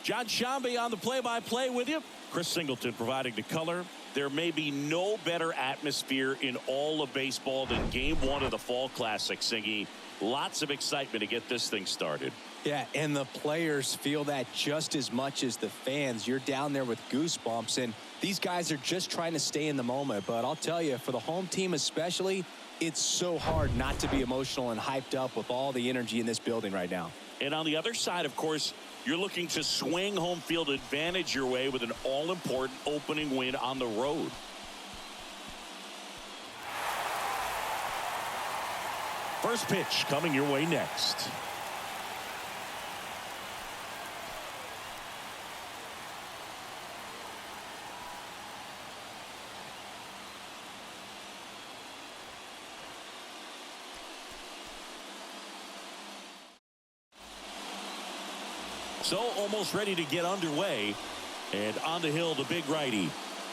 John Shambi on the play-by-play with you. Chris Singleton providing the color. There may be no better atmosphere in all of baseball than Game 1 of the Fall Classic, Singy. Lots of excitement to get this thing started. Yeah, and the players feel that just as much as the fans. You're down there with goosebumps, and these guys are just trying to stay in the moment. But I'll tell you, for the home team especially, it's so hard not to be emotional and hyped up with all the energy in this building right now. And on the other side, of course, you're looking to swing home field advantage your way with an all-important opening win on the road. First pitch coming your way next. So almost ready to get underway. And on the hill, the big righty,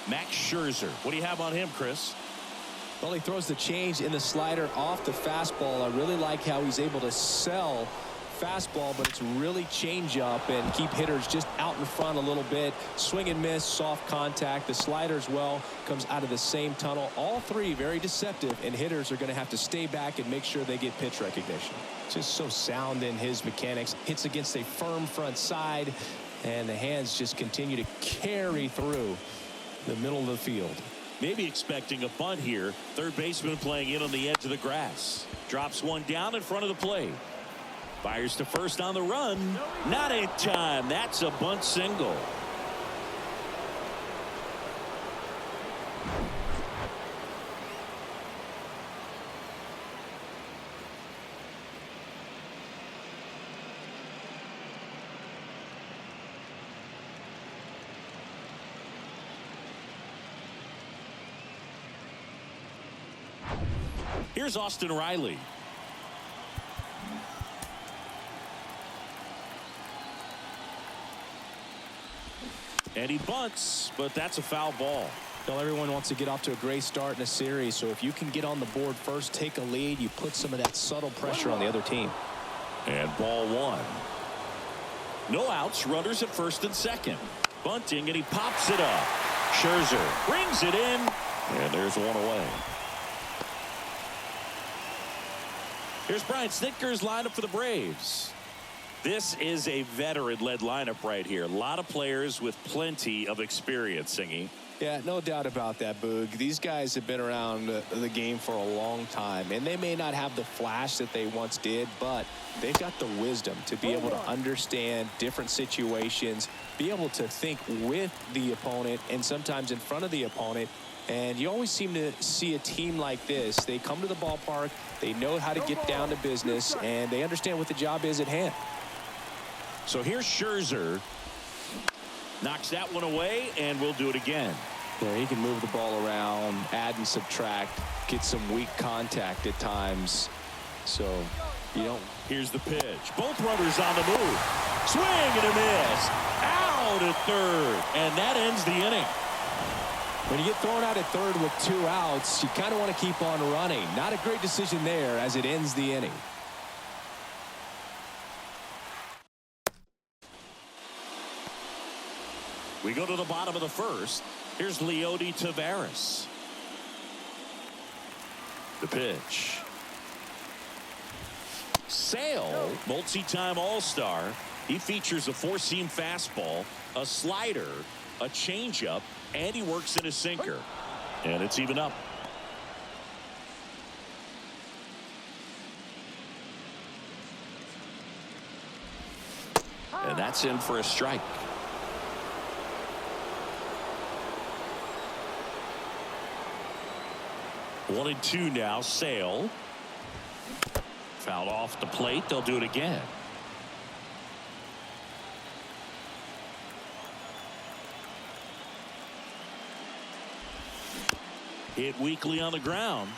Max Scherzer. What do you have on him, Chris? Well, he throws the change in the slider off the fastball. I really like how he's able to sell fastball, but it's really change up and keep hitters just out in front a little bit. Swing and miss, soft contact. The slider as well comes out of the same tunnel. All three very deceptive, and hitters are going to have to stay back and make sure they get pitch recognition. Just so sound in his mechanics. Hits against a firm front side, and the hands just continue to carry through the middle of the field. Maybe expecting a bunt here. Third baseman playing in on the edge of the grass. Drops one down in front of the plate. Fires to first on the run. Not in time. That's a bunt single. Here's Austin Riley. And he bunts, but that's a foul ball. Well, everyone wants to get off to a great start in a series, so if you can get on the board first, take a lead, you put some of that subtle pressure on the other team. And ball one. No outs, runners at first and second. Bunting, and he pops it up. Scherzer brings it in, and there's one away. Here's Brian Snitker's lineup for the Braves. This is a veteran-led lineup right here. A lot of players with plenty of experience, Singy. Yeah, no doubt about that, Boog. These guys have been around the game for a long time, and they may not have the flash that they once did, but they've got the wisdom to be able to understand different situations, be able to think with the opponent and sometimes in front of the opponent. And you always seem to see a team like this. They come to the ballpark, they know how to get down to business, and they understand what the job is at hand. So here's Scherzer. Knocks that one away, and we'll do it again. Yeah, he can move the ball around, add and subtract, get some weak contact at times. So you don't. Here's the pitch. Both runners on the move. Swing and a miss. Out at third, and that ends the inning. When you get thrown out at third with 2 outs, you kind of want to keep on running. Not a great decision there as it ends the inning. We go to the bottom of the first. Here's Leody Taveras. The pitch. Sale, multi-time All-Star. He features a 4-seam fastball, a slider, a changeup, and he works in a sinker. And it's even up. And that's in for a strike. One and two now. Sale. Fouled off the plate. They'll do it again. Hit weakly on the ground.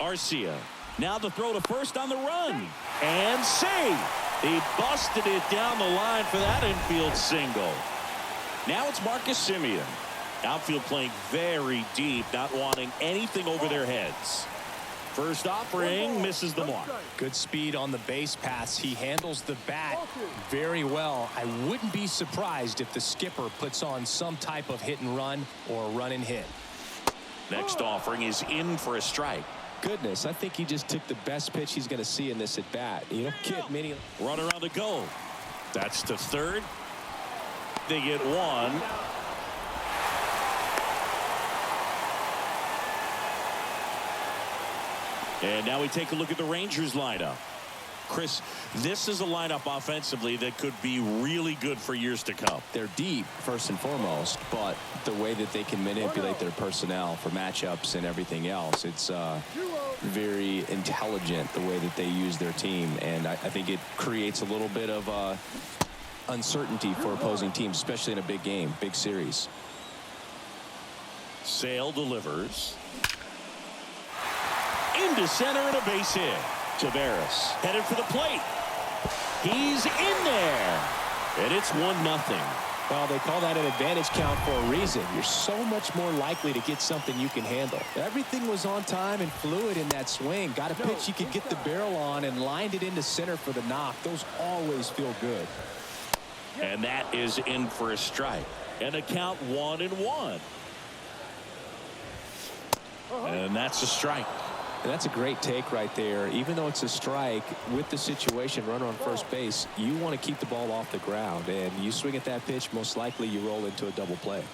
Arcia. Now the throw to first on the run. And save. He busted it down the line for that infield single. Now it's Marcus Semien. Outfield playing very deep, not wanting anything over their heads. First offering misses the mark. Good speed on the base pass. He handles the bat very well. I wouldn't be surprised if the skipper puts on some type of hit and run or run and hit. Next offering is in for a strike. Goodness, I think he just took the best pitch he's going to see in this at bat. You don't get many. Runner on the go. That's to third. They get one. And now we take a look at the Rangers lineup. Chris, this is a lineup offensively that could be really good for years to come. They're deep, first and foremost, but the way that they can manipulate their personnel for matchups and everything else, it's very intelligent the way that they use their team. And I think it creates a little bit of uncertainty for opposing teams, especially in a big game, big series. Sale delivers. Into center and a base hit. Tavares headed for the plate. He's in there. And it's 1-0. Well, they call that an advantage count for a reason. You're so much more likely to get something you can handle. Everything was on time and fluid in that swing. Got a pitch you could get the barrel on and lined it into center for the knock. Those always feel good. And that is in for a strike. And a count 1-1. And that's a strike. And that's a great take right there. Even though it's a strike, with the situation, runner on first base, you want to keep the ball off the ground. And you swing at that pitch, most likely you roll into a double play.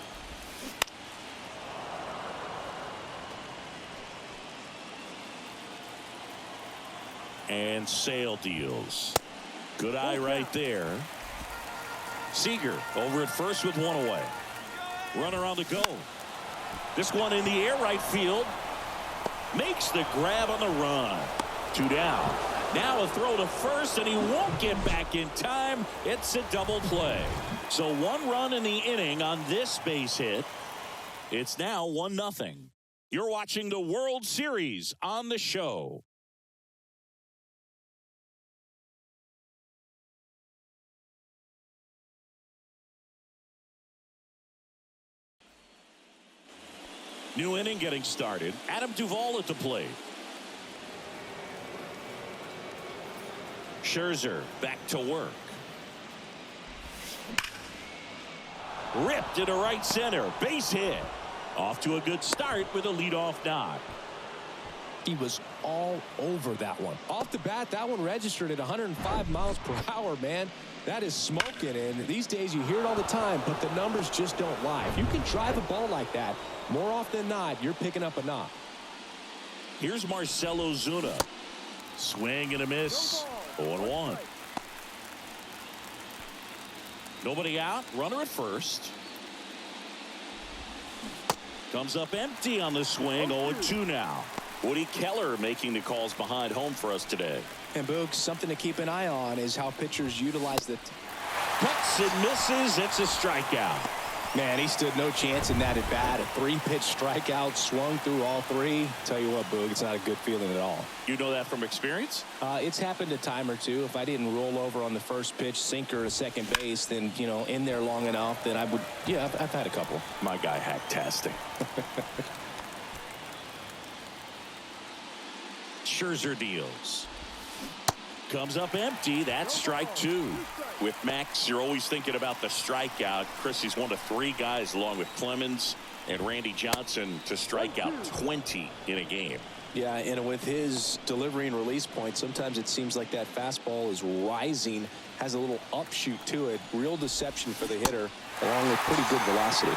And Sale deals. Good eye right there. Seager over at first with one away. Runner on the go. This one in the air right field. Makes the grab on the run. 2 down. Now a throw to first, and he won't get back in time. It's a double play. So 1 run in the inning on this base hit. It's now 1-0. You're watching the World Series on the show. New inning getting started. Adam Duvall at the plate. Scherzer back to work. Ripped into right center. Base hit. Off to a good start with a leadoff knock. He was all over that one. Off the bat, that one registered at 105 miles per hour, man. That is smoking, and these days you hear it all the time, but the numbers just don't lie. If you can drive a ball like that, more often than not, you're picking up a knock. Here's Marcell Ozuna. Swing and a miss. 0-1. Nobody out. Runner at first. Comes up empty on the swing. 0-2 now. Woody Keller making the calls behind home for us today. And Boog, something to keep an eye on is how pitchers utilize the Cuts and misses. It's a strikeout. Man, he stood no chance in that at bat. A 3-pitch strikeout, swung through all 3. Tell you what, Boog, it's not a good feeling at all. You know that from experience? It's happened a time or two. If I didn't roll over on the first pitch, sinker to second base, then, you know, in there long enough, then I would, yeah, I've had a couple. My guy hack-tastic. Scherzer deals. Comes up empty. That's strike 2. With Max, you're always thinking about the strikeout. Chris, he's one of 3 guys along with Clemens and Randy Johnson to strike out 20 in a game. Yeah, and with his delivery and release point, sometimes it seems like that fastball is rising, has a little upshoot to it. Real deception for the hitter, along with pretty good velocity.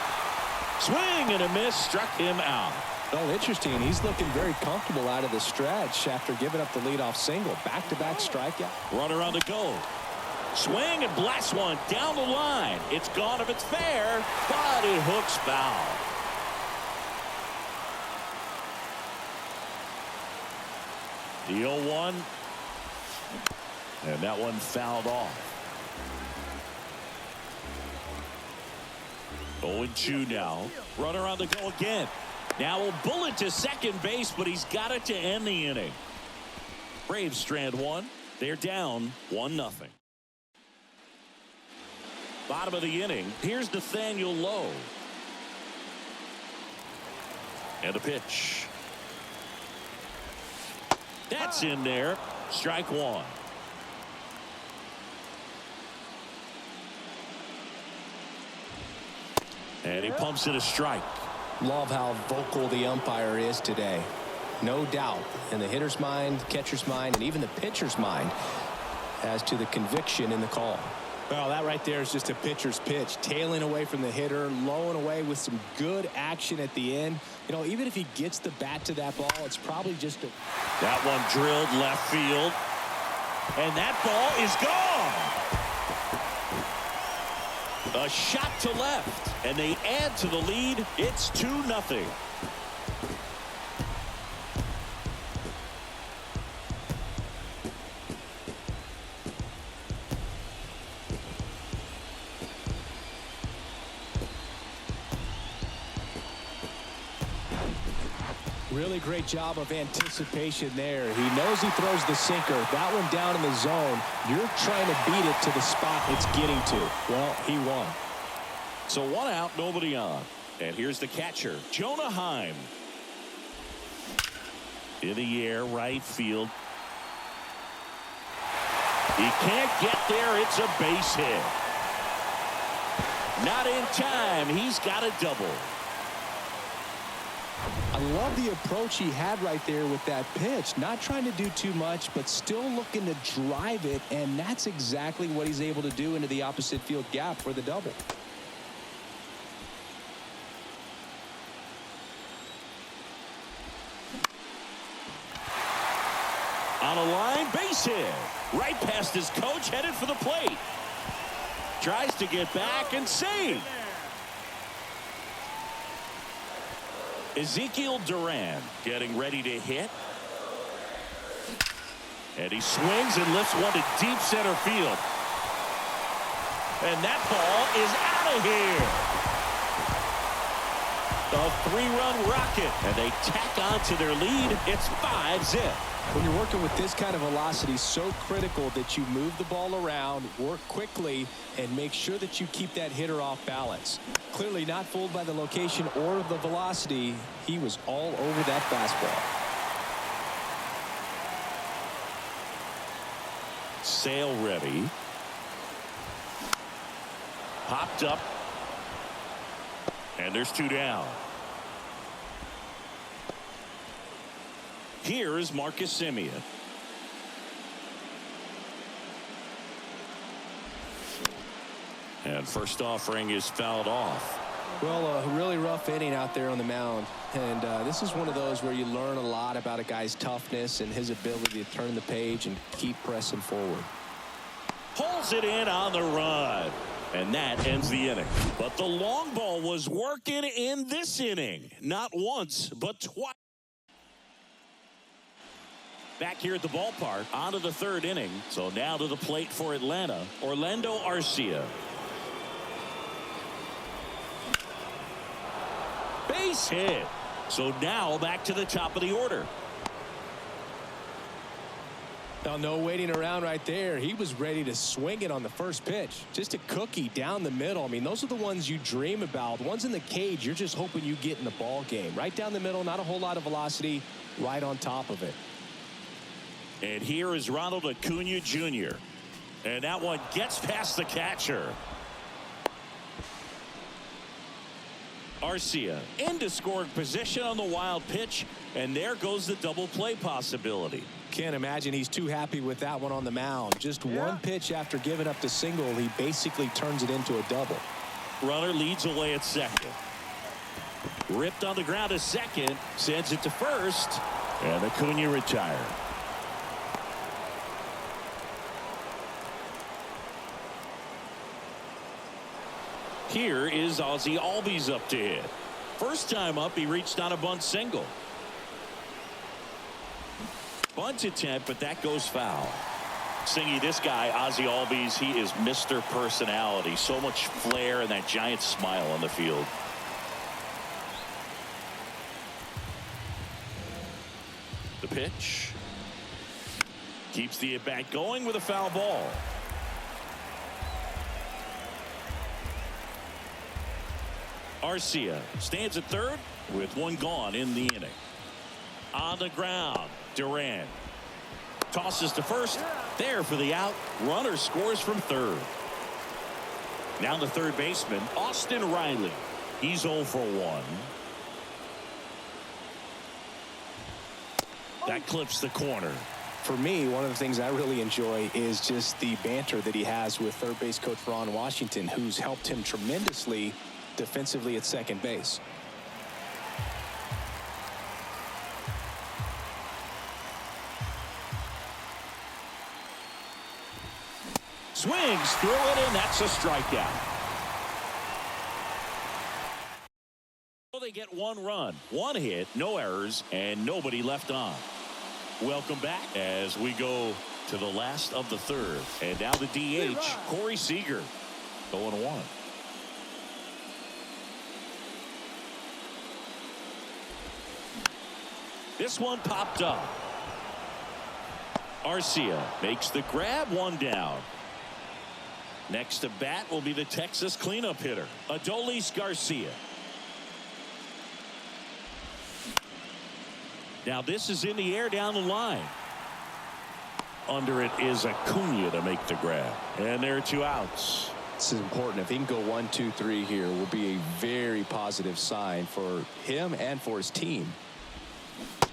Swing and a miss, struck him out. Oh, interesting. He's looking very comfortable out of the stretch after giving up the leadoff single. Back-to-back strikeout. Runner on the go. Swing and blast one down the line. It's gone if it's fair, but it hooks foul. The 0-1. And that one fouled off. 0-2 now. Runner on the go again. Now a bullet to second base, but he's got it to end the inning. Braves strand 1. They're down 1-0. Bottom of the inning. Here's Nathaniel Lowe. And a pitch. That's in there. Strike one. And he pumps it a strike. Love how vocal the umpire is today. No doubt in the hitter's mind, catcher's mind, and even the pitcher's mind as to the conviction in the call. Well, that right there is just a pitcher's pitch. Tailing away from the hitter, lowing away with some good action at the end. You know, even if he gets the bat to that ball, it's probably just a... That one drilled left field. And that ball is gone. A shot to left. And they add to the lead. It's 2-0. Really great job of anticipation there. He knows he throws the sinker. That one down in the zone. You're trying to beat it to the spot it's getting to. Well, he won. So 1 out, nobody on. And here's the catcher, Jonah Heim. In the air, right field. He can't get there. It's a base hit. Not in time. He's got a double. I love the approach he had right there with that pitch. Not trying to do too much, but still looking to drive it, and that's exactly what he's able to do into the opposite field gap for the double. On a line, base hit. Right past his coach, headed for the plate. Tries to get back and save. Ezekiel Duran getting ready to hit. And he swings and lifts one to deep center field. And that ball is out of here. A 3-run rocket. And they tack on to their lead. It's 5-zip. When you're working with this kind of velocity, so critical that you move the ball around, work quickly, and make sure that you keep that hitter off balance. Clearly not fooled by the location or the velocity. He was all over that fastball. Sale ready. Popped up. And there's 2 down. Here is Marcus Semien. And first offering is fouled off. Well, a really rough inning out there on the mound. And this is one of those where you learn a lot about a guy's toughness and his ability to turn the page and keep pressing forward. Pulls it in on the run. And that ends the inning. But the long ball was working in this inning. Not once, but twice. Back here at the ballpark, on to the 3rd inning. So now to the plate for Atlanta, Orlando Arcia. Base hit. So now back to the top of the order. Now, no waiting around right there. He was ready to swing it on the first pitch. Just a cookie down the middle. I mean, those are the ones you dream about. The ones in the cage, you're just hoping you get in the ball game. Right down the middle, not a whole lot of velocity, right on top of it. And here is Ronald Acuna Jr. And that one gets past the catcher. Arcia into scoring position on the wild pitch. And there goes the double play possibility. Can't imagine he's too happy with that one on the mound. Just one pitch after giving up the single, he basically turns it into a double. Runner leads away at second. Ripped on the ground to second. Sends it to first. And Acuna retired. Here is Ozzie Albies up to hit. First time up, he reached on a bunt single. Bunt attempt, but that goes foul. Singy, this guy, Ozzie Albies, he is Mr. Personality. So much flair and that giant smile on the field. The pitch. Keeps the at-bat going with a foul ball. Arcia stands at third with one gone in the inning. On the ground, Duran Tosses to first. There for the out. Runner scores from third. Now the third baseman, Austin Riley. He's 0 for 1. That clips the corner. For me, one of the things I really enjoy is just the banter that he has with third base coach Ron Washington, who's helped him tremendously defensively at second base. Swings through it, and that's a strikeout. Well, they get 1 run, 1 hit, no errors, and nobody left on. Welcome back as we go to the last of the third. And now the DH, Corey Seager, 0-1. This one popped up. Arcia makes the grab, 1 down. Next to bat will be the Texas cleanup hitter, Adolis Garcia. Now this is in the air down the line. Under it is Acuna to make the grab. And there are 2 outs. This is important. If he can go 1, 2, 3 here, will be a very positive sign for him and for his team.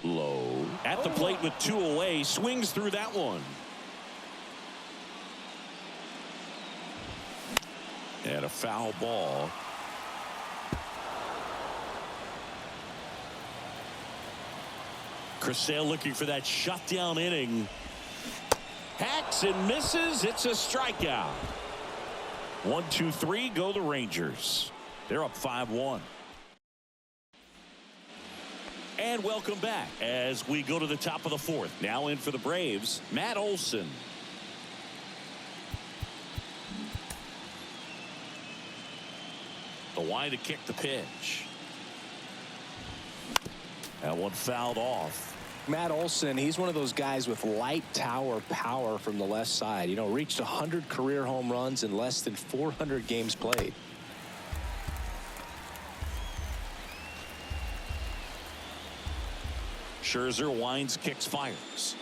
Low. At the plate with 2 away. Swings through that one. And a foul ball. Chris Sale looking for that shutdown inning. Hacks and misses. It's a strikeout. 1, 2, 3 go the Rangers. They're up 5-1. And welcome back as we go to the top of the 4th. Now in for the Braves, Matt Olson. The wide to kick the pitch. That one fouled off. Matt Olson, he's one of those guys with light tower power from the left side. You know, reached 100 career home runs in less than 400 games played. Scherzer winds, kicks, fires.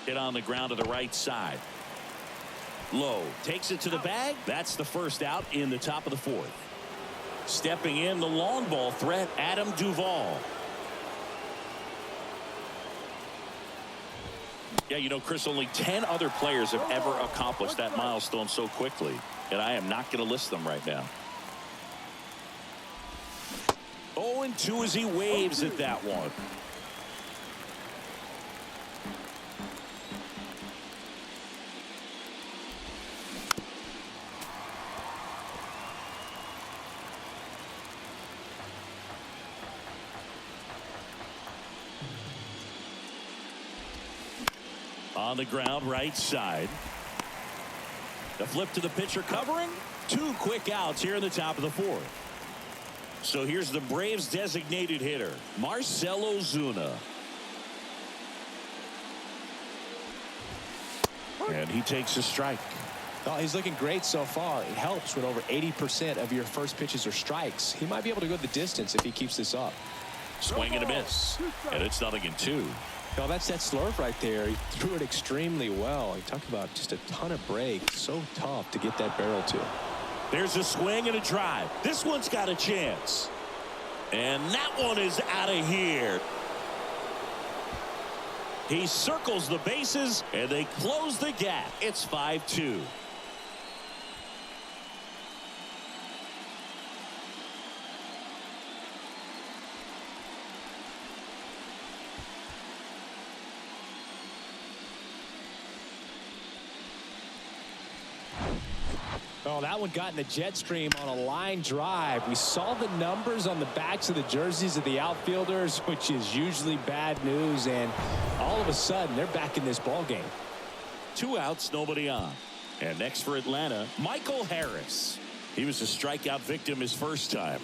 Hit on the ground to the right side. Low takes it to the bag. That's the first out in the top of the 4th. Stepping in, the long ball threat, Adam Duvall. Yeah, you know, Chris, only 10 other players have ever accomplished that milestone so quickly, and I am not going to list them right now. 0-2 as he waves at that one. On the ground, right side. The flip to the pitcher covering. 2 quick outs here in the top of the 4th. So here's the Braves designated hitter, Marcell Ozuna. And he takes a strike. Oh, he's looking great so far. It helps when over 80% of your first pitches are strikes. He might be able to go the distance if he keeps this up. Swing and a miss. And it's 0-2. No, that's that slurve right there. He threw it extremely well. He talked about just a ton of break. So tough to get that barrel to. There's a swing and a drive. This one's got a chance. And that one is out of here. He circles the bases, and they close the gap. It's 5-2. Oh, that one got in the jet stream on a line drive. We saw the numbers on the backs of the jerseys of the outfielders, which is usually bad news, and all of a sudden they're back in this ball game. 2 outs, nobody on. And next for Atlanta, Michael Harris. He was a strikeout victim his first time.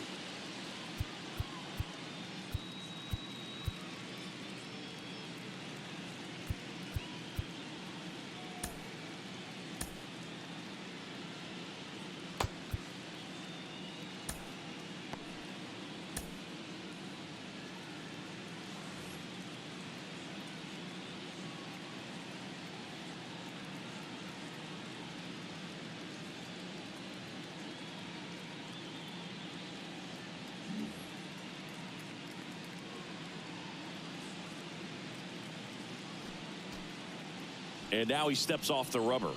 And now he steps off the rubber.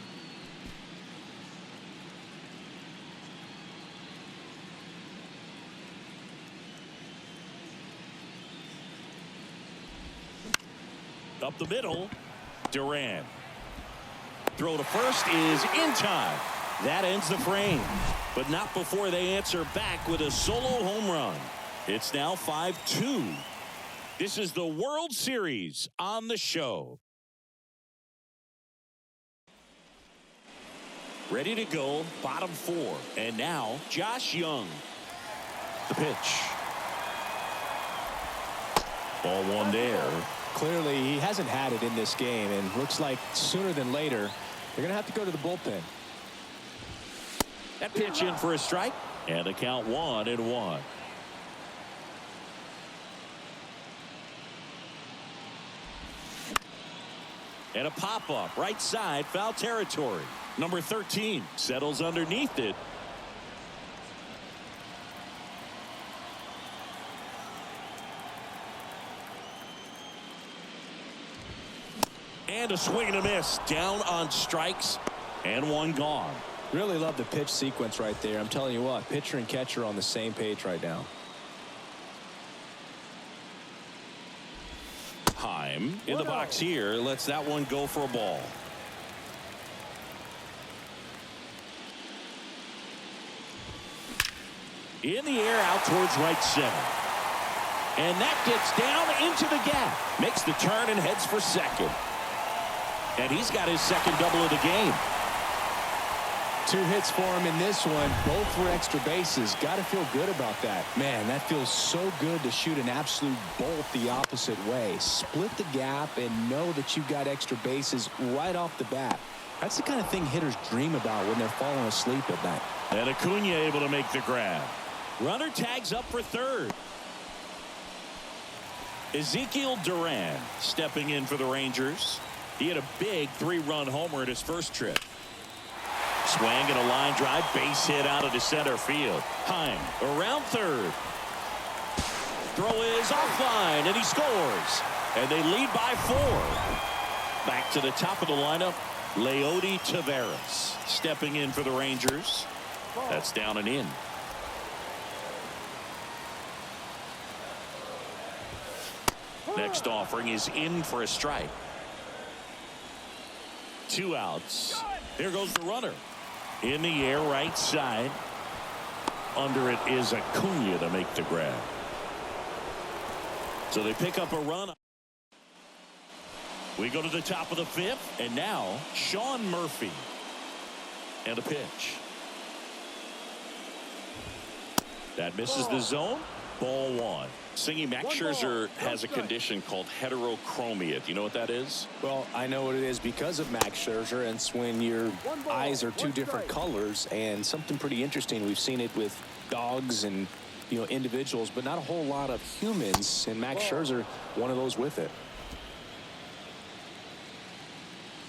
Up the middle, Duran. Throw to first is in time. That ends the frame, but not before they answer back with a solo home run. It's now 5-2. This is the World Series on the show. Ready to go, bottom 4. And now, Josh Young. The pitch. Ball 1 there. Clearly, he hasn't had it in this game, and looks like sooner than later, they're going to have to go to the bullpen. That pitch in for a strike, and the count 1-1. And a pop-up, right side, foul territory. Number 13 settles underneath it. And a swing and a miss. Down on strikes, and one gone. Really love the pitch sequence right there. I'm telling you what, pitcher and catcher on the same page right now. Heim in the box here lets that one go for a ball. In the air out towards right center. And that gets down into the gap. Makes the turn and heads for second. And he's got his second double of the game. 2 hits for him in this one. Both were extra bases. Got to feel good about that. Man, that feels so good to shoot an absolute bolt the opposite way. Split the gap and know that you've got extra bases right off the bat. That's the kind of thing hitters dream about when they're falling asleep at night. And Acuna able to make the grab. Runner tags up for third. Ezekiel Duran stepping in for the Rangers. He had a big 3-run homer in his first trip. Swing and a line drive, base hit out of the center field. Heim around third. Throw is offline, and he scores. And they lead by 4. Back to the top of the lineup, Leody Taveras stepping in for the Rangers. That's down and in. Next offering is in for a strike. 2 outs. There goes the runner. In the air, right side. Under it is Acuna to make the grab. So they pick up a run. We go to the top of the 5th, and now Sean Murphy. And a pitch. That misses the zone. Ball 1. Singy, Max Scherzer has a condition called heterochromia. Do you know what that is? Well, I know what it is because of Max Scherzer, and it's when your eyes are 2 different colors, and something pretty interesting. We've seen it with dogs and, you know, individuals, but not a whole lot of humans, and Max Scherzer, one of those with it.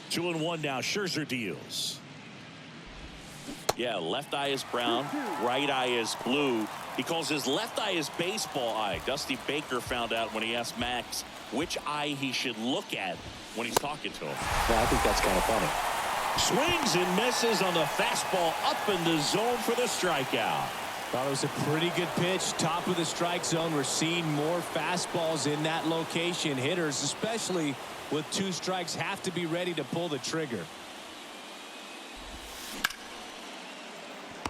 2-1 now. Scherzer deals. Yeah, left eye is brown, right eye is blue. He calls his left eye his baseball eye. Dusty Baker found out when he asked Max which eye he should look at when he's talking to him. Yeah, I think that's kind of funny. Swings and misses on the fastball up in the zone for the strikeout. Thought it was a pretty good pitch. Top of the strike zone. We're seeing more fastballs in that location. Hitters, especially with 2 strikes, have to be ready to pull the trigger.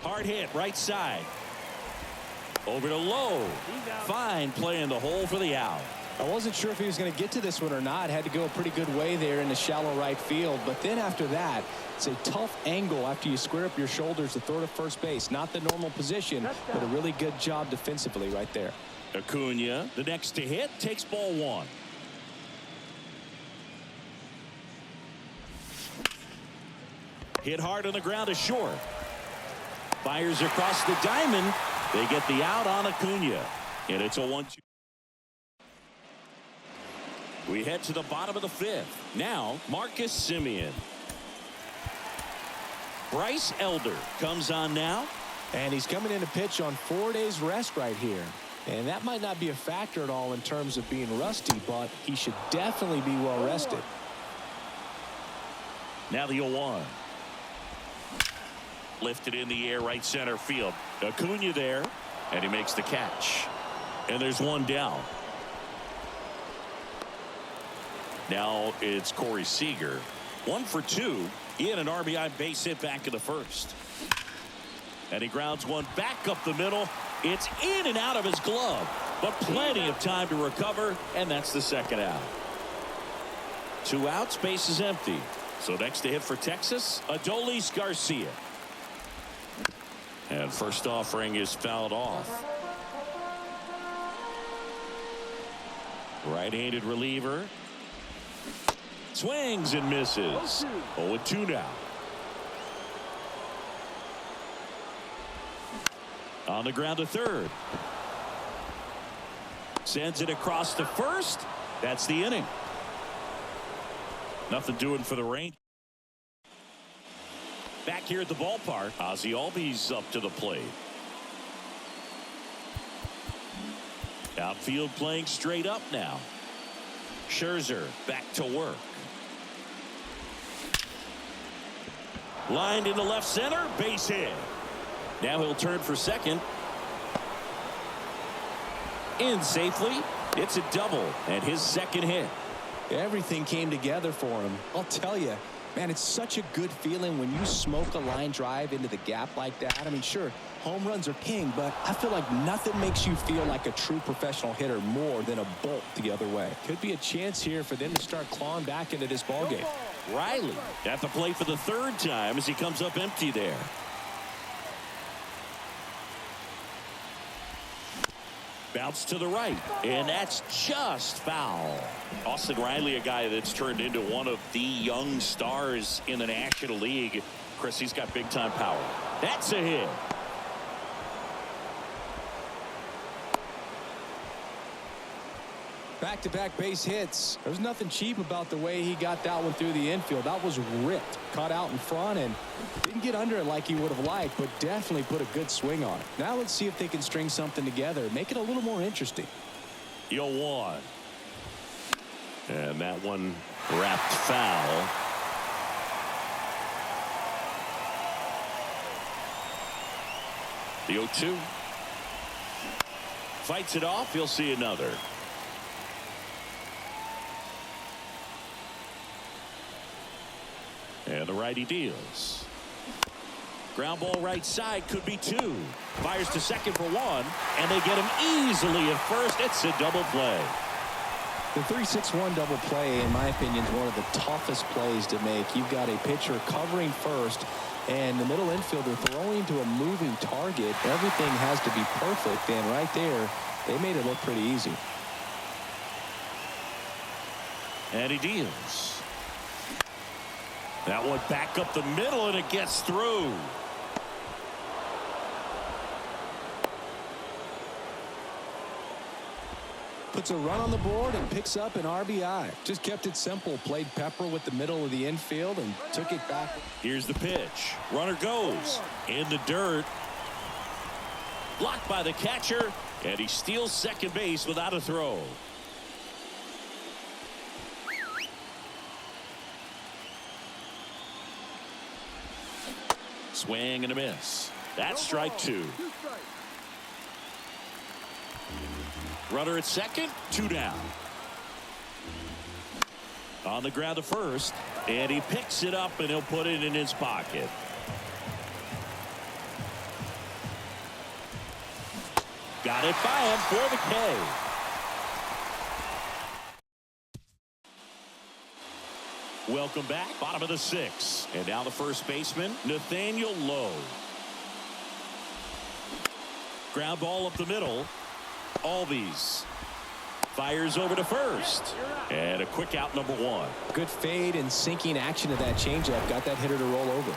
Hard hit right side. Over to Lowe. Fine play in the hole for the out. I wasn't sure if he was going to get to this one or not. Had to go a pretty good way there in the shallow right field. But then after that, it's a tough angle after you square up your shoulders to throw to first base. Not the normal position, but a really good job defensively right there. Acuna, the next to hit, takes ball 1. Hit hard on the ground to short. Fires across the diamond. They get the out on Acuna. And it's a 1-2. We head to the bottom of the 5th. Now, Marcus Semien. Bryce Elder comes on now. And he's coming in to pitch on 4 days rest right here. And that might not be a factor at all in terms of being rusty, but he should definitely be well rested. Now the 0-1. Lifted in the air, right center field. Acuna there, and he makes the catch. And there's one down. Now it's Corey Seager. 1 for 2. He had an RBI base hit back in the first. And he grounds one back up the middle. It's in and out of his glove, but plenty of time to recover, and that's the second out. 2 outs, base is empty. So next to hit for Texas, Adolis Garcia. And first offering is fouled off. Right-handed reliever. Swings and misses. 0-2 now. On the ground to third. Sends it across to first. That's the inning. Nothing doing for the Rangers. Back here at the ballpark, Ozzie Albies up to the plate. Outfield playing straight up now. Scherzer back to work. Lined into left center, base hit. Now he'll turn for second. In safely. It's a double and his second hit. Everything came together for him. I'll tell you, man, it's such a good feeling when you smoke a line drive into the gap like that. I mean, sure, home runs are king, but I feel like nothing makes you feel like a true professional hitter more than a bolt the other way. Could be a chance here for them to start clawing back into this ballgame. Riley at the plate for the third time as he comes up empty there. Bounce to the right, and that's just foul. Austin Riley, a guy that's turned into one of the young stars in the National League. Chris, he's got big-time power. That's a hit. Back-to-back base hits. There's nothing cheap about the way he got that one through the infield. That was ripped. Caught out in front and didn't get under it like he would have liked, but definitely put a good swing on it. Now let's see if they can string something together. Make it a little more interesting. 0-1. And that one wrapped foul. The 0-2. Fights it off. He'll see another. And the righty deals. Ground ball right side, could be 2. Fires to second for 1, and they get him easily at first. It's a double play. The 3-6-1 double play, in my opinion, is one of the toughest plays to make. You've got a pitcher covering first, and the middle infielder throwing to a moving target. Everything has to be perfect, and right there, they made it look pretty easy. And he deals. That one back up the middle, and it gets through. Puts a run on the board and picks up an RBI. Just kept it simple. Played pepper with the middle of the infield and took it back. Here's the pitch. Runner goes in the dirt. Blocked by the catcher, and he steals second base without a throw. Swing and a miss. That's strike 2. Runner at second, 2 down. On the ground to first, and he picks it up and he'll put it in his pocket. Got it by him for the K. Welcome back. Bottom of the 6th. And now the first baseman, Nathaniel Lowe. Ground ball up the middle. Albies fires over to first. And a quick out, number 1. Good fade and sinking action of that changeup. Got that hitter to roll over.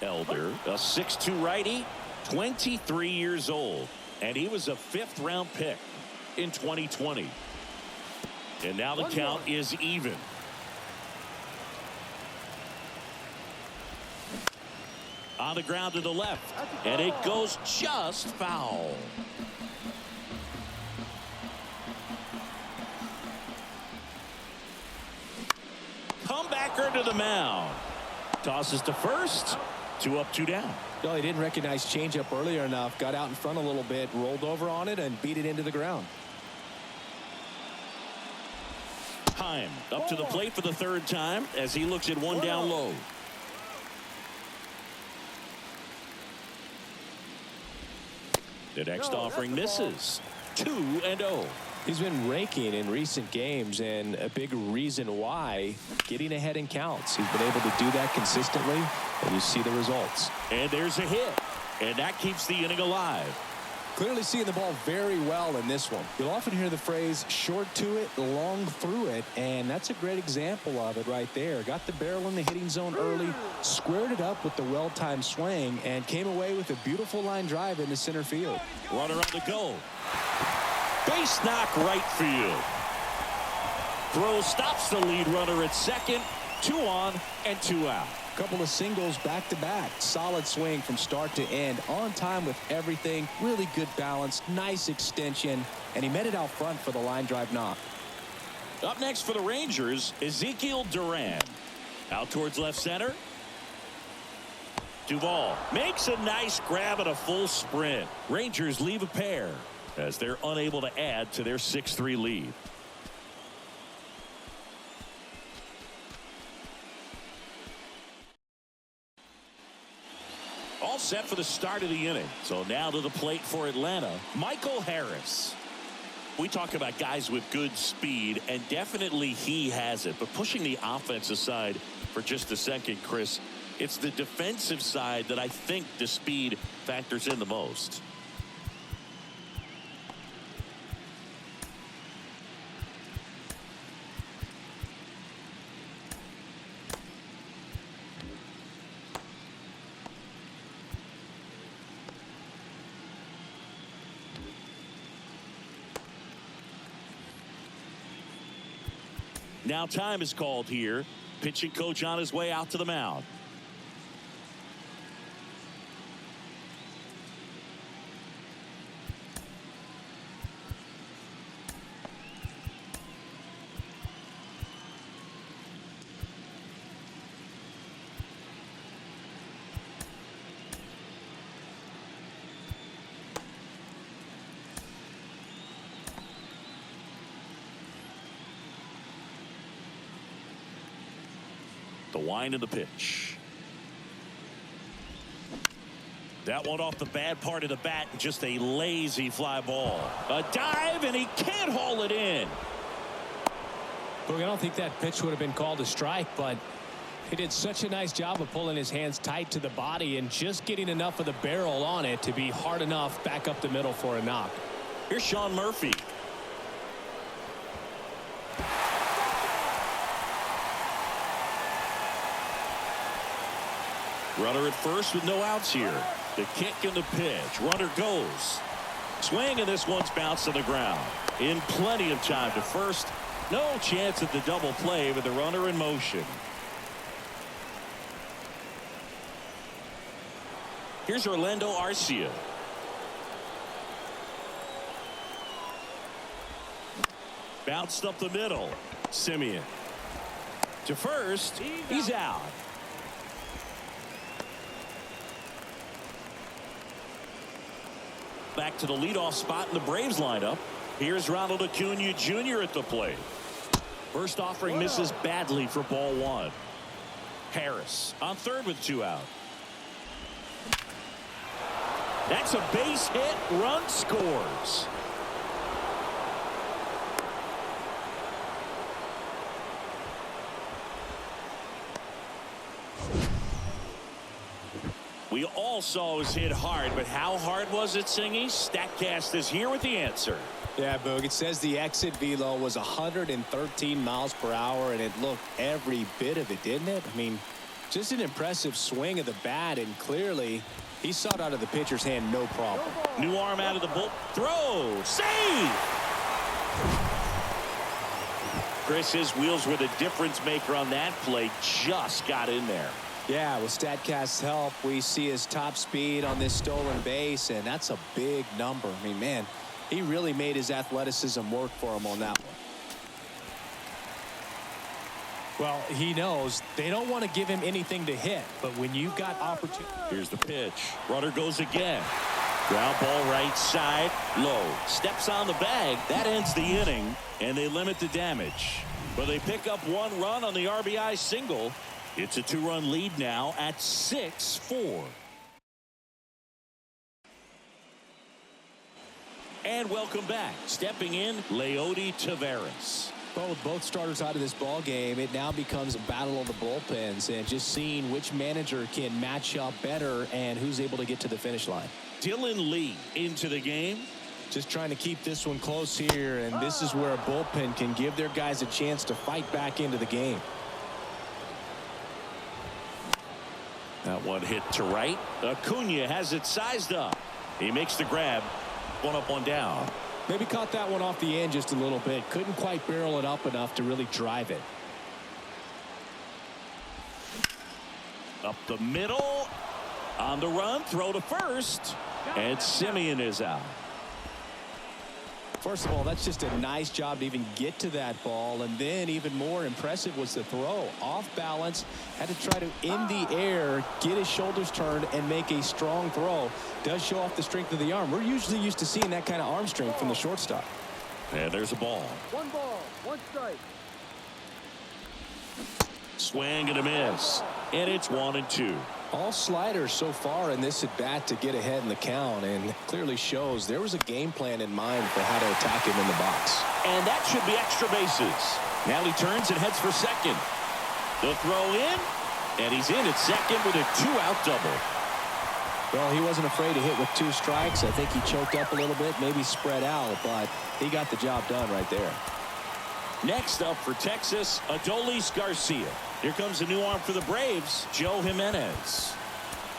Elder, a 6'2 righty, 23 years old. And he was a 5th-round pick in 2020. And now the count is even. On the ground to the left, and it goes just foul. Packer to the mound. Tosses to first. 2 up, 2 down. No, he didn't recognize changeup earlier enough. Got out in front a little bit, rolled over on it, and beat it into the ground. Heim up to the plate for the 3rd time as he looks at 1 down low. The next offering misses. 2-0. He's been raking in recent games, and a big reason why, getting ahead in counts. He's been able to do that consistently, and you see the results. And there's a hit, and that keeps the inning alive. Clearly seeing the ball very well in this one. You'll often hear the phrase short to it, long through it, and that's a great example of it right there. Got the barrel in the hitting zone early, squared it up with the well-timed swing, and came away with a beautiful line drive into center field. Runner on the go. Base knock right field. Throw stops the lead runner at second. 2 on and 2 out. Couple of singles back-to-back. Solid swing from start to end. On time with everything. Really good balance. Nice extension. And he met it out front for the line drive knock. Up next for the Rangers, Ezekiel Duran. Out towards left center. Duvall makes a nice grab at a full sprint. Rangers leave a pair as they're unable to add to their 6-3 lead. All set for the start of the inning. So now to the plate for Atlanta, Michael Harris. We talk about guys with good speed, and definitely he has it. But pushing the offense aside for just a second, Chris, it's the defensive side that I think the speed factors in the most. Now time is called here. Pitching coach on his way out to the mound. The wind of the pitch. That one off the bad part of the bat. Just a lazy fly ball. A dive, and he can't haul it in. Look, I don't think that pitch would have been called a strike, but he did such a nice job of pulling his hands tight to the body and just getting enough of the barrel on it to be hard enough back up the middle for a knock. Here's Sean Murphy. Runner at first with no outs here. The kick and the pitch. Runner goes. Swing, and this one's bounced to the ground. In plenty of time to first. No chance at the double play with the runner in motion. Here's Orlando Arcia. Bounced up the middle. Simeon. To first. He's out. Back to the leadoff spot in the Braves lineup. Here's Ronald Acuna Jr. at the plate. First offering misses badly for ball 1. Harris on third with 2 out. That's a base hit. Run scores. We all saw it was hit hard, but how hard was it, Singy? StatCast is here with the answer. Yeah, Boog, it says the exit velo was 113 miles per hour, and it looked every bit of it, didn't it? I mean, just an impressive swing of the bat, and clearly he saw it out of the pitcher's hand, no problem. New arm out of the bull. Throw. Save! Chris, his wheels were the difference maker on that play. Just got in there. Yeah, with StatCast's help, we see his top speed on this stolen base, and that's a big number. I mean, man, he really made his athleticism work for him on that one. Well, he knows they don't want to give him anything to hit, but when you've got opportunity. Here's the pitch. Runner goes again. Ground ball right side. Low. Steps on the bag. That ends the inning, and they limit the damage. But they pick up one run on the RBI single. It's a 2-run lead now at 6-4. And welcome back. Stepping in, Leody Taveras. Well, with both starters out of this ball game, it now becomes a battle of the bullpens and just seeing which manager can match up better and who's able to get to the finish line. Dylan Lee into the game. Just trying to keep this one close here, and this is where a bullpen can give their guys a chance to fight back into the game. That one hit to right. Acuna has it sized up. He makes the grab. One up, one down. Maybe caught that one off the end just a little bit. Couldn't quite barrel it up enough to really drive it. Up the middle. On the run. Throw to first. And Simeon is out. First of all, that's just a nice job to even get to that ball. And then even more impressive was the throw. Off balance. Had to try to, in the air, get his shoulders turned and make a strong throw. Does show off the strength of the arm. We're usually used to seeing that kind of arm strength from the shortstop. And there's a ball. 1 ball, 1 strike. Swing and a miss. And it's 1-2. All sliders so far in this at bat to get ahead in the count, and clearly shows there was a game plan in mind for how to attack him in the box. And that should be extra bases. Now he turns and heads for second. The throw in, and he's in at second with a 2-out double. Well, he wasn't afraid to hit with 2 strikes. I think he choked up a little bit, maybe spread out, but he got the job done right there. Next up for Texas, Adolis Garcia. Here comes a new arm for the Braves, Joe Jimenez.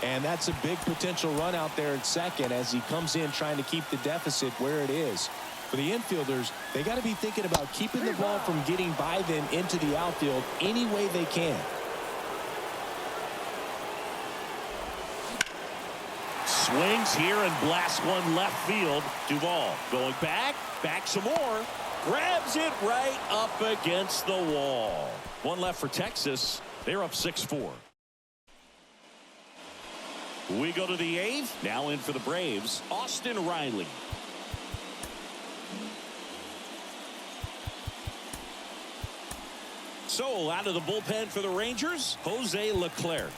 And that's a big potential run out there at second as he comes in trying to keep the deficit where it is. For the infielders, they got to be thinking about keeping the ball from getting by them into the outfield any way they can. Swings here and blasts one left field. Duvall going back some more. Grabs it right up against the wall. One left for Texas. They're up 6-4. We go to the 8th. Now in for the Braves, Austin Riley. So out of the bullpen for the Rangers, Jose Leclerc.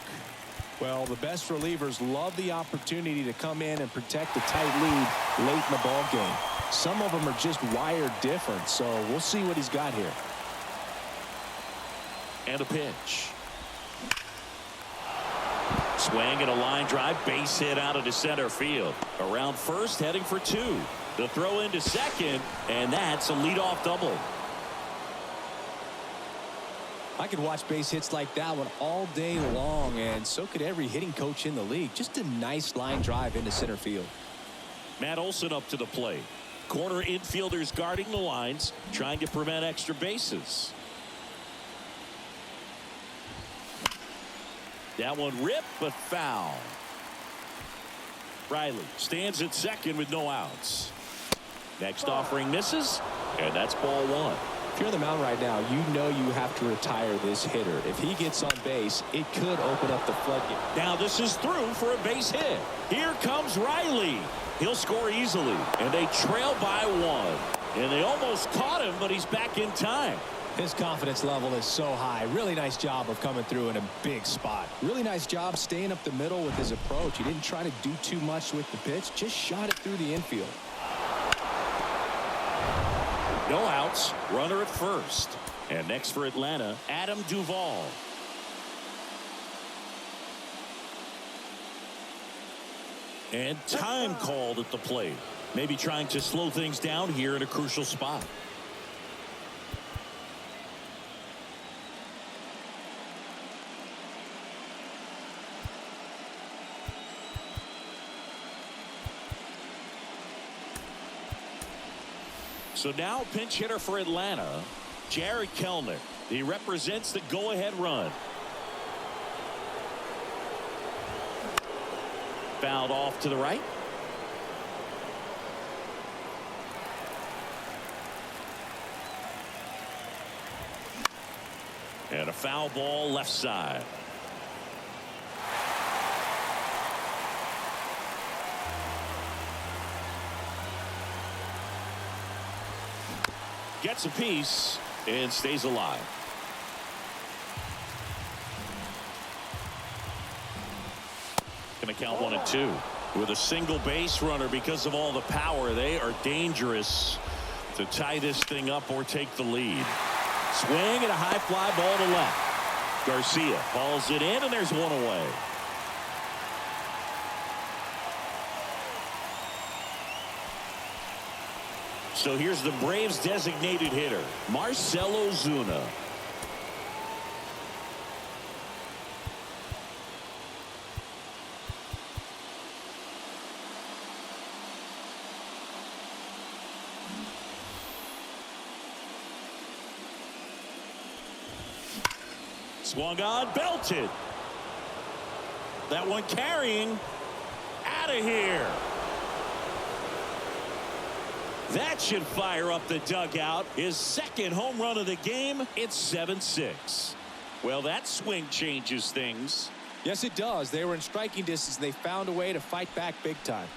Well, the best relievers love the opportunity to come in and protect a tight lead late in the ball game. Some of them are just wired different, so we'll see what he's got here. And a pitch. Swing and a line drive, base hit out into center field. Around first, heading for 2. The throw into second, and that's a leadoff double. I could watch base hits like that one all day long, and so could every hitting coach in the league. Just a nice line drive into center field. Matt Olson up to the plate. Corner infielders guarding the lines, trying to prevent extra bases. That one ripped, but foul. Riley stands at second with no outs. Next offering misses, and that's ball 1. If you're on the mound right now, you know you have to retire this hitter. If he gets on base, it could open up the floodgate. Now this is through for a base hit. Here comes Riley. He'll score easily, and they trail by 1. And they almost caught him, but he's back in time. His confidence level is so high. Really nice job of coming through in a big spot. Really nice job staying up the middle with his approach. He didn't try to do too much with the pitch, just shot it through the infield. No outs, runner at first. And next for Atlanta, Adam Duvall. And time called at the plate. Maybe trying to slow things down here in a crucial spot. So now pinch hitter for Atlanta, Jared Kelenic. He represents the go-ahead run. Fouled off to the right. And a foul ball left side. Gets a piece and stays alive. Going to count 1 and 2. With a single base runner, because of all the power, they are dangerous to tie this thing up or take the lead. Swing and a high fly ball to left. Garcia hauls it in, and there's one away. So here's the Braves designated hitter, Marcell Ozuna. Swung on, belted. That one carrying. Out of here. That should fire up the dugout. His second home run of the game. It's 7-6. Well, that swing changes things. Yes, it does. They were in striking distance. They found a way to fight back big time.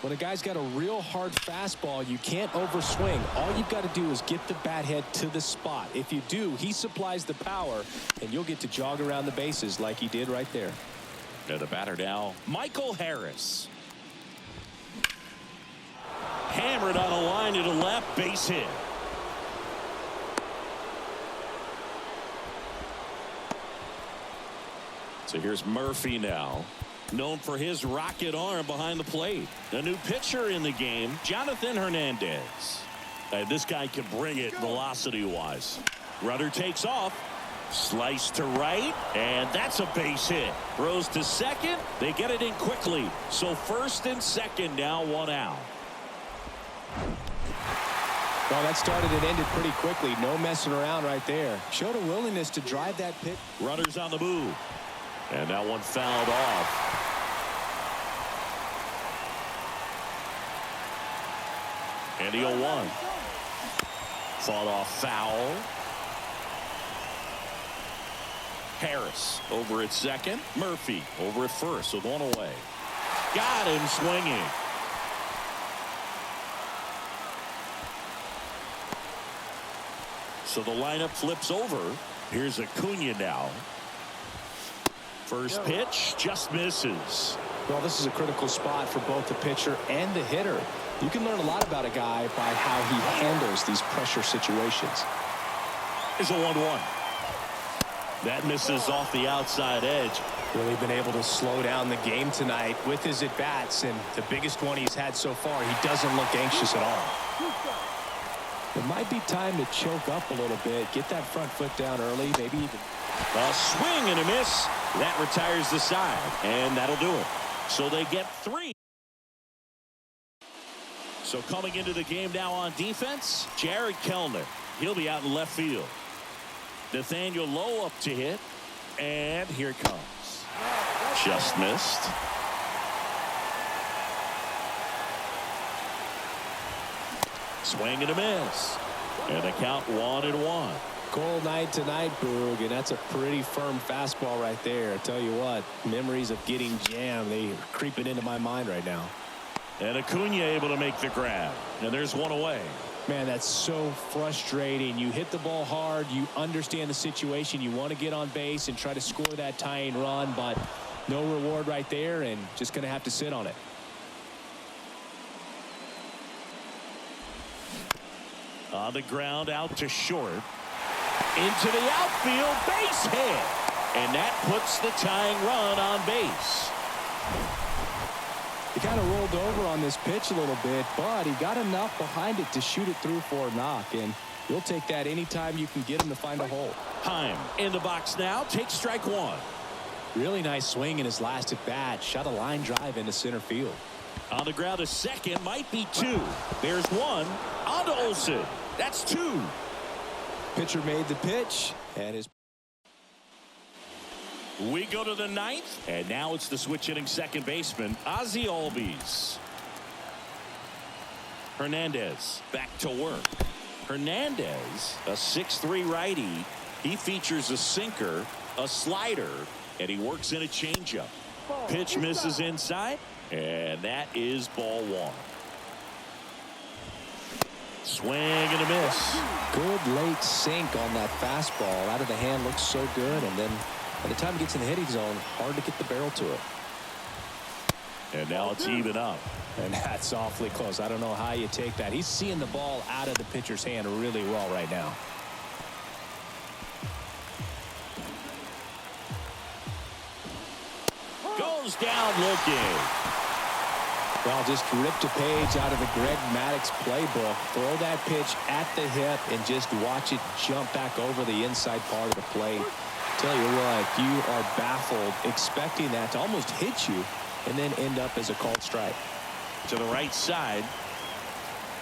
When a guy's got a real hard fastball, you can't overswing. All you've got to do is get the bat head to the spot. If you do, he supplies the power, and you'll get to jog around the bases like he did right there. And the batter now, Michael Harris. Hammered on a line to the left, base hit. So here's Murphy now. Known for his rocket arm behind the plate. A new pitcher in the game, Jonathan Hernandez. This guy can bring it velocity-wise. Runner takes off. Slice to right, and that's a base hit. Throws to second. They get it in quickly. So first and second now, 1 out. Well, that started and ended pretty quickly. No messing around right there. Showed a willingness to drive that pitch. Runners on the move. And that one fouled off. And the 0-1. Fought off foul. Harris over at second. Murphy over at first with one away. Got him swinging. So the lineup flips over. Here's Acuna now. First pitch just misses. Well, this is a critical spot for both the pitcher and the hitter. You can learn a lot about a guy by how he handles these pressure situations. Is a 1-1. That misses off the outside edge. Really been able to slow down the game tonight with his at-bats, and the biggest one he's had so far, he doesn't look anxious at all. It might be time to choke up a little bit, get that front foot down early, maybe even. A swing and a miss. That retires the side, and that'll do it. So they get 3. So coming into the game now on defense, Jared Kellner. He'll be out in left field. Nathaniel Lowe up to hit, and here it comes. Just missed. Swing and a miss. And the count 1-1. Cold night tonight, Boog, and that's a pretty firm fastball right there. I tell you what, memories of getting jammed, they are creeping into my mind right now. And Acuna able to make the grab. And there's one away. Man, that's so frustrating. You hit the ball hard. You understand the situation. You want to get on base and try to score that tying run, but no reward right there, and just going to have to sit on it. On the ground, out to short. Into the outfield, base hit. And that puts the tying run on base. He kind of rolled over on this pitch a little bit, but he got enough behind it to shoot it through for a knock, and you'll take that anytime you can get him to find a hole. Heim in the box now, takes strike 1. Really nice swing in his last at bat. Shot a line drive into center field. On the ground, a second, might be 2. There's 1. On to Olsen. That's 2. Pitcher made the pitch, and his We go to the ninth, and now it's the switch hitting second baseman, Ozzie Albies. Hernandez back to work. Hernandez, a 6'3" righty. He features a sinker, a slider, and he works in a changeup. Pitch misses inside, and that is ball one. Swing and a miss. Good late sink on that fastball. Out of the hand, looks so good, and then by the time it gets in the hitting zone, hard to get the barrel to it. And now it's even up. And that's awfully close. I don't know how you take that. He's seeing the ball out of the pitcher's hand really well right now. Goes down looking. Well, just ripped a page out of the Greg Maddux playbook. Throw that pitch at the hip and just watch it jump back over the inside part of the plate. Tell you what, you are baffled expecting that to almost hit you and then end up as a called strike. To the right side.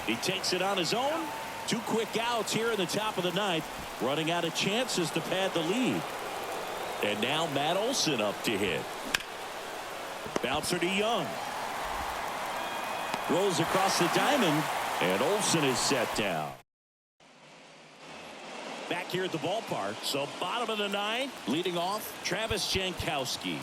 He takes it on his own. 2 quick outs here in the top of the ninth. Running out of chances to pad the lead. And now Matt Olson up to hit. Bouncer to Young. Rolls across the diamond. And Olson is set down. Back here at the ballpark. So bottom of the ninth. Leading off, Travis Jankowski.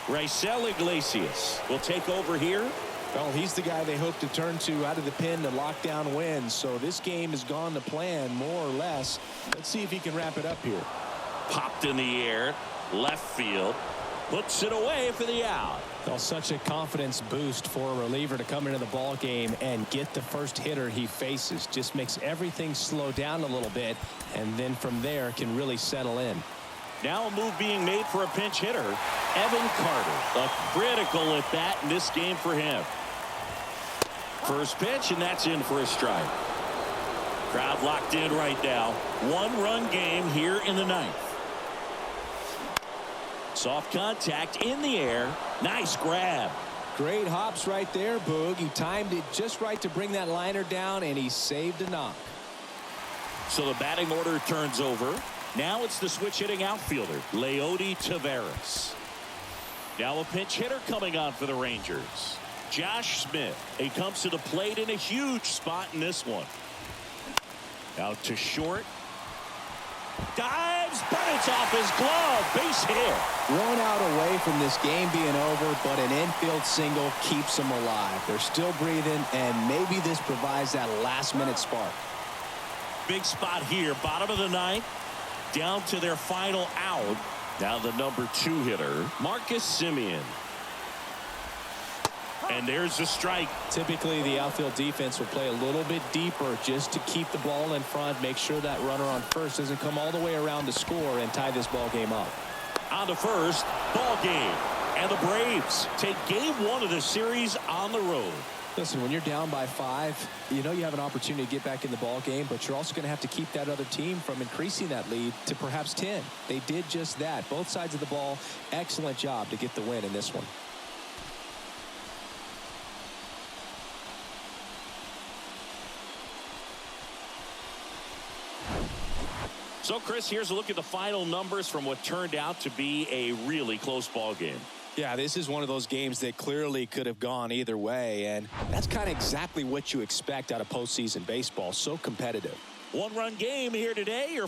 Raisel Iglesias will take over here. Well, he's the guy they hope to turn to out of the pen to lock down wins. So this game has gone to plan more or less. Let's see if he can wrap it up here. Popped in the air. Left field. Puts it away for the out. Well, such a confidence boost for a reliever to come into the ball game and get the first hitter he faces. Just makes everything slow down a little bit, and then from there can really settle in. Now a move being made for a pinch hitter, Evan Carter. A critical at bat in this game for him. First pitch, and that's in for a strike. Crowd locked in right now. 1-run game here in the ninth. Soft contact in the air. Nice grab. Great hops right there, Boog. He timed it just right to bring that liner down, and he saved a knock. So the batting order turns over. Now it's the switch hitting outfielder, Leody Taveras. Now a pinch hitter coming on for the Rangers. Josh Smith. He comes to the plate in a huge spot in this one. Out to short. Dives, but it's off his glove. Base hit. 1 out away from this game being over, but an infield single keeps them alive. They're still breathing, and maybe this provides that last-minute spark. Big spot here, bottom of the ninth. Down to their final out. Now the number 2 hitter, Marcus Semien. And there's a strike. Typically, the outfield defense will play a little bit deeper just to keep the ball in front, make sure that runner on first doesn't come all the way around to score and tie this ball game up. On to first, ball game. And the Braves take game 1 of the series on the road. Listen, when you're down by 5, you know you have an opportunity to get back in the ball game, but you're also going to have to keep that other team from increasing that lead to perhaps 10. They did just that. Both sides of the ball, excellent job to get the win in this one. So, Chris, here's a look at the final numbers from what turned out to be a really close ball game. Yeah, this is one of those games that clearly could have gone either way, and that's kind of exactly what you expect out of postseason baseball. So competitive. 1-run game here today.